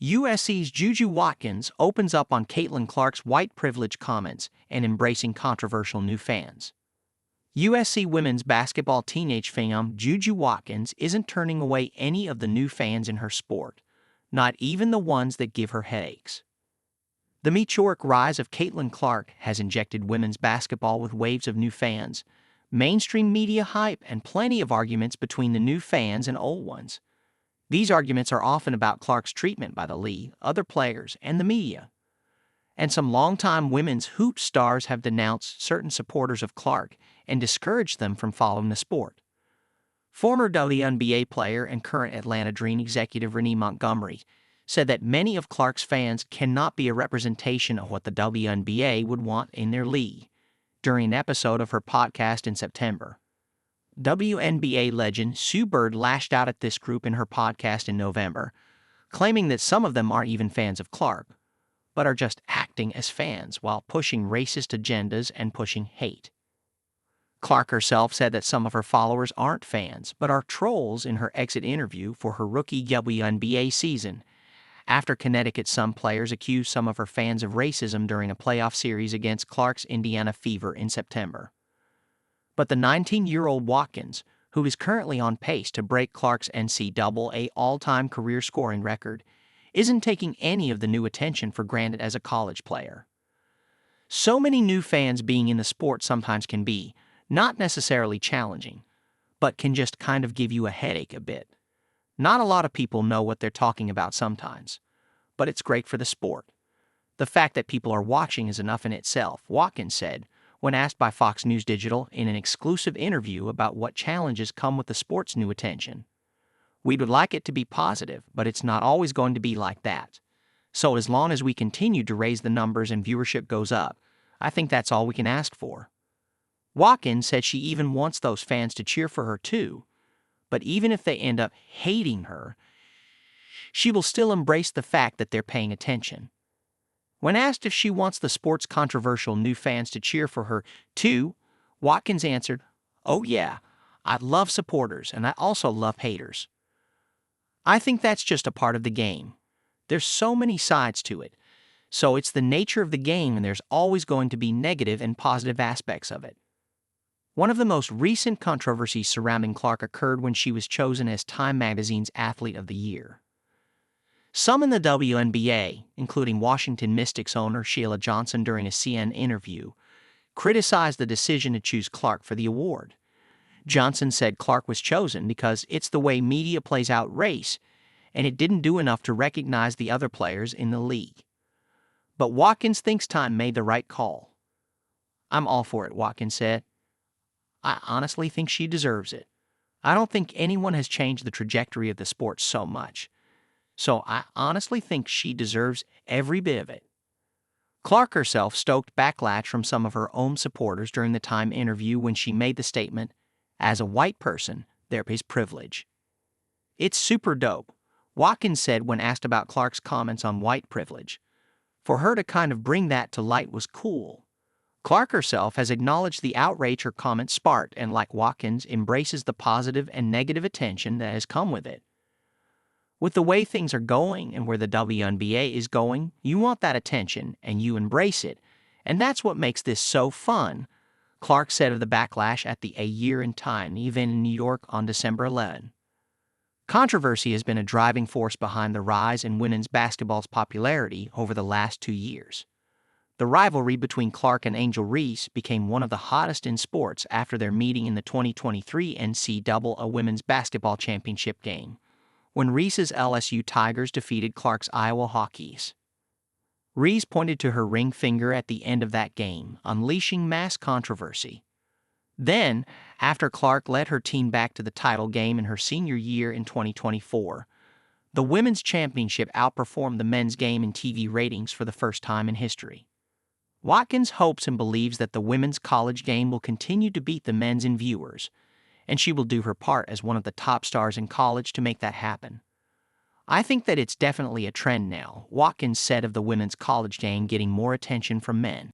USC's JuJu Watkins opens up on Caitlin Clark's white privilege comments and embracing controversial new fans. USC women's basketball teenage phenom JuJu Watkins isn't turning away any of the new fans in her sport, not even the ones that give her headaches. The meteoric rise of Caitlin Clark has injected women's basketball with waves of new fans, mainstream media hype, and plenty of arguments between the new fans and old ones. These arguments are often about Clark's treatment by the league, other players, and the media. And some longtime women's hoop stars have denounced certain supporters of Clark and discouraged them from following the sport. Former WNBA player and current Atlanta Dream executive Renee Montgomery said that many of Clark's fans cannot be a representation of what the WNBA would want in their league during an episode of her podcast in September. WNBA legend Sue Bird lashed out at this group in her podcast in November, claiming that some of them aren't even fans of Clark, but are just acting as fans while pushing racist agendas and pushing hate. Clark herself said that some of her followers aren't fans, but are trolls in her exit interview for her rookie WNBA season, after Connecticut's some players accused some of her fans of racism during a playoff series against Clark's Indiana Fever in September. But the 19-year-old Watkins, who is currently on pace to break Clark's NCAA all-time career scoring record, isn't taking any of the new attention for granted as a college player. So many new fans being in the sport sometimes can be, not necessarily challenging, but can just kind of give you a headache a bit. Not a lot of people know what they're talking about sometimes, but it's great for the sport. The fact that people are watching is enough in itself, Watkins said, when asked by Fox News Digital in an exclusive interview about what challenges come with the sport's new attention. We would like it to be positive, but it's not always going to be like that. So as long as we continue to raise the numbers and viewership goes up, I think that's all we can ask for. Watkins said she even wants those fans to cheer for her too, but even if they end up hating her, she will still embrace the fact that they're paying attention. When asked if she wants the sport's controversial new fans to cheer for her too, Watkins answered, "Oh yeah, I love supporters and I also love haters. I think that's just a part of the game. There's so many sides to it, so it's the nature of the game and there's always going to be negative and positive aspects of it." One of the most recent controversies surrounding Clark occurred when she was chosen as Time magazine's Athlete of the Year. Some in the WNBA, including Washington Mystics owner Sheila Johnson during a CNN interview, criticized the decision to choose Clark for the award. Johnson said Clark was chosen because it's the way media plays out race, and it didn't do enough to recognize the other players in the league. But Watkins thinks Time made the right call. "I'm all for it," Watkins said. "I honestly think she deserves it. I don't think anyone has changed the trajectory of the sport so much. So I honestly think she deserves every bit of it." Clark herself stoked backlash from some of her own supporters during the Time interview when she made the statement, "As a white person, there is privilege." "It's super dope," Watkins said when asked about Clark's comments on white privilege. For her to kind of bring that to light was cool. Clark herself has acknowledged the outrage her comments sparked and, like Watkins, embraces the positive and negative attention that has come with it. With the way things are going and where the WNBA is going, you want that attention and you embrace it, and that's what makes this so fun, Clark said of the backlash at the A Year in Time event in New York on December 11. Controversy has been a driving force behind the rise in women's basketball's popularity over the last 2 years. The rivalry between Clark and Angel Reese became one of the hottest in sports after their meeting in the 2023 NCAA Women's Basketball Championship game, when Reese's LSU Tigers defeated Clark's Iowa Hawkeyes. Reese pointed to her ring finger at the end of that game, unleashing mass controversy. Then, after Clark led her team back to the title game in her senior year in 2024, the women's championship outperformed the men's game in TV ratings for the first time in history. Watkins hopes and believes that the women's college game will continue to beat the men's in viewers, and she will do her part as one of the top stars in college to make that happen. "I think that it's definitely a trend now," Watkins said of the women's college game getting more attention from men.